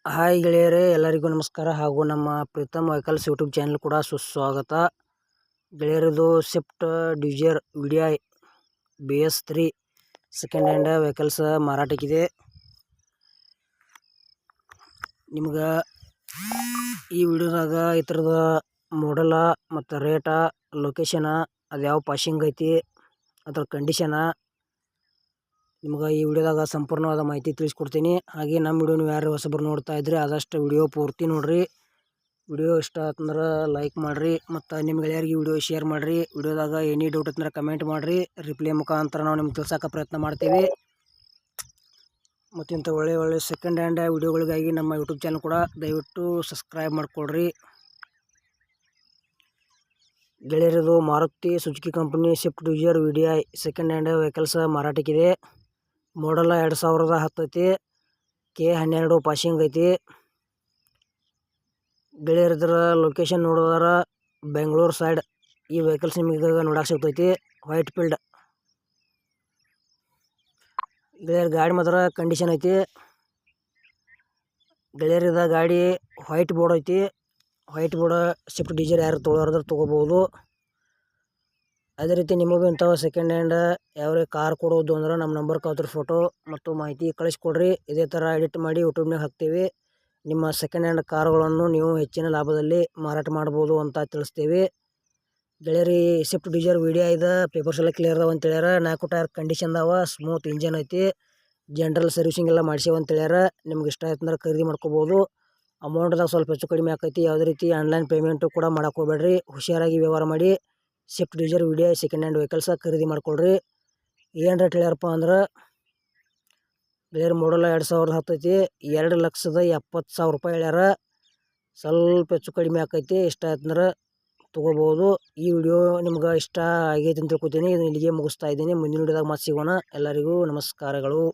Hi ಗೆಳೆಯರೇ, ಎಲ್ಲರಿಗೂ ನಮಸ್ಕಾರ ಹಾಗೂ ನಮ್ಮ ಪ್ರೀತಮ್ ವೆಹಿಕಲ್ಸ್ ಯೂಟ್ಯೂಬ್ ಚಾನಲ್ ಕೂಡ ಸುಸ್ವಾಗತ. ಗೆಳೆಯರದು Swift Dzire VDI BS3 second hand vehicles ಮಾರಾಟಕ್ಕಿದೆ. ನಿಮ್ಗೆ ಈ ವಿಡಿಯೋದಾಗ ಈ ಥರದ ಮಾಡಲ ಮತ್ತು ರೇಟ, ಲೊಕೇಶನ, ಅದು ಯಾವ ಪಾಸಿಂಗ್ ಐತಿ, ಅದರ ಕಂಡೀಷನ ನಿಮ್ಗೆ ಈ ವಿಡಿಯೋದಾಗ ಸಂಪೂರ್ಣವಾದ ಮಾಹಿತಿ ತಿಳಿಸ್ಕೊಡ್ತೀನಿ. ಹಾಗೆ ನಮ್ಮ ವಿಡಿಯೋ ನೀವು ಯಾರು ಹೊಸಬರು ನೋಡ್ತಾ ಇದ್ರಿ ಆದಷ್ಟು ವಿಡಿಯೋ ಪೂರ್ತಿ ನೋಡಿರಿ. ವಿಡಿಯೋ ಇಷ್ಟ ಆತಂದ್ರೆ ಲೈಕ್ ಮಾಡಿರಿ ಮತ್ತು ನಿಮ್ಮ ಗೆಳೆಯರಿಗೆ ವಿಡಿಯೋ ಶೇರ್ ಮಾಡಿರಿ. ವಿಡಿಯೋದಾಗ ಎನಿ ಡೌಟ್ ಇತ್ತಂದ್ರೆ ಕಮೆಂಟ್ ಮಾಡಿರಿ. ರಿಪ್ಲೈ ಮುಖಾಂತರ ನಾವು ನಿಮ್ಗೆ ತಿಳ್ಸೋಕೆ ಪ್ರಯತ್ನ ಮಾಡ್ತೀವಿ. ಮತ್ತು ಇಂಥ ಒಳ್ಳೆ ಸೆಕೆಂಡ್ ಹ್ಯಾಂಡ್ ವಿಡಿಯೋಗಳಿಗಾಗಿ ನಮ್ಮ ಯೂಟ್ಯೂಬ್ ಚಾನಲ್ ಕೂಡ ದಯವಿಟ್ಟು ಸಬ್ಸ್ಕ್ರೈಬ್ ಮಾಡಿಕೊಡ್ರಿ. ಗೆಳೆಯರದು Maruti Suzuki company Swift Dzire VDI second hand vehicles ಮಾರಾಟಕ್ಕಿದೆ. ಮಾಡಲ್ 2010 ಐತಿ. K12 ಪಾಸಿಂಗ್ ಐತಿ. ಗೆಳೆಯರದ್ರ ಲೊಕೇಶನ್ ನೋಡೋದಾರ ಬೆಂಗಳೂರು ಸೈಡ್ ಈ ವೆಹಿಕಲ್ಸ್ ನಿಮಗೆ ನೋಡಕ್ಕೆ ಸಿಗ್ತೈತಿ. ವೈಟ್ ಫೀಲ್ಡ್ ಗೆಳೆಯರ ಗಾಡಿ ಮಾತ್ರ ಕಂಡೀಷನ್ ಐತಿ. ಗೆಳೆಯರದ ಗಾಡಿ ವೈಟ್ ಬೋರ್ಡ್ ಐತಿ. ವೈಟ್ ಬೋರ್ಡ್ ಸ್ವಿಫ್ಟ್ ಡಿಸೈರ್ ಯಾರು ತೊಗೊಳೋದ್ರ ತೊಗೋಬೋದು. ಅದೇ ರೀತಿ ನಿಮಗೂ ಇಂಥವು ಸೆಕೆಂಡ್ ಹ್ಯಾಂಡ್ ಯಾವ ಕಾರ್ ಕೊಡೋದು ಅಂದ್ರೆ ನಮ್ಮ ನಂಬರ್ಗೆ ಅವ್ರ ಫೋಟೋ ಮತ್ತು ಮಾಹಿತಿ ಕಳಿಸ್ಕೊಡ್ರಿ. ಇದೇ ಥರ ಎಡಿಟ್ ಮಾಡಿ ಯೂಟ್ಯೂಬ್ನಾಗ ಹಾಕ್ತೀವಿ. ನಿಮ್ಮ ಸೆಕೆಂಡ್ ಹ್ಯಾಂಡ್ ಕಾರುಗಳನ್ನು ನೀವು ಹೆಚ್ಚಿನ ಲಾಭದಲ್ಲಿ ಮಾರಾಟ ಮಾಡ್ಬೋದು ಅಂತ ತಿಳಿಸ್ತೀವಿ. ಗೆಳೆಯರಿ ಸ್ವಿಫ್ಟ್ ಡಿಸೈರ್ VDI ಪೇಪರ್ಸ್ ಎಲ್ಲ ಕ್ಲಿಯರ್ ಅದಾವ ಅಂತ ಹೇಳ್ಯಾರ. 4 ಟೈರ್ ಕಂಡೀಷನ್ ಅದಾವ. ಸ್ಮೂತ್ ಇಂಜನ್ ಐತಿ. ಜನರಲ್ ಸರ್ವಿಸಿಂಗ್ ಎಲ್ಲ ಮಾಡಿಸೇವ ಅಂತ ಹೇಳ್ಯಾರ. ನಿಮ್ಗೆ ಇಷ್ಟ ಆಯ್ತು ಅಂದ್ರೆ ಖರೀದಿ ಮಾಡ್ಕೋಬೋದು. ಅಮೌಂಟ್ದಾಗ ಸ್ವಲ್ಪ ಹೆಚ್ಚು ಕಡಿಮೆ ಆಕೈತಿ. ಯಾವುದೇ ರೀತಿ ಆನ್ಲೈನ್ ಪೇಮೆಂಟು ಕೂಡ ಮಾಡಕ್ಕೆ ಹೋಗ್ಬೇಡ್ರಿ. ಹುಷಾರಾಗಿ ವ್ಯವಹಾರ ಮಾಡಿ Swift Dzire VDI second hand vehicles ಖರೀದಿ ಮಾಡ್ಕೊಳ್ರಿ. ಏನು ರೇಟ್ ಹೇಳ್ಯಾರಪ್ಪ ಅಂದ್ರೆ ಬೇರೆ ಮಾಡಲ್ 2010 ಐತಿ. 2,70,000 ರೂಪಾಯಿ ಹೇಳ್ಯಾರ. ಸ್ವಲ್ಪ ಹೆಚ್ಚು ಕಡಿಮೆ ಆಕೈತಿ. ಇಷ್ಟ ಆಯ್ತಂದ್ರೆ ತೊಗೋಬೋದು. ಈ ವಿಡಿಯೋ ನಿಮ್ಗೆ ಇಷ್ಟ ಆಗೈತೆ ಅಂತ ತಿಳ್ಕೊತೀನಿ. ಇದನ್ನು ಇಲ್ಲಿಗೆ ಮುಗಿಸ್ತಾ ಇದ್ದೀನಿ. ಮುಂದಿನ ವಿಡಿಯೋದಾಗ ಮತ್ತೆ ಸಿಗೋಣ. ಎಲ್ಲರಿಗೂ ನಮಸ್ಕಾರಗಳು.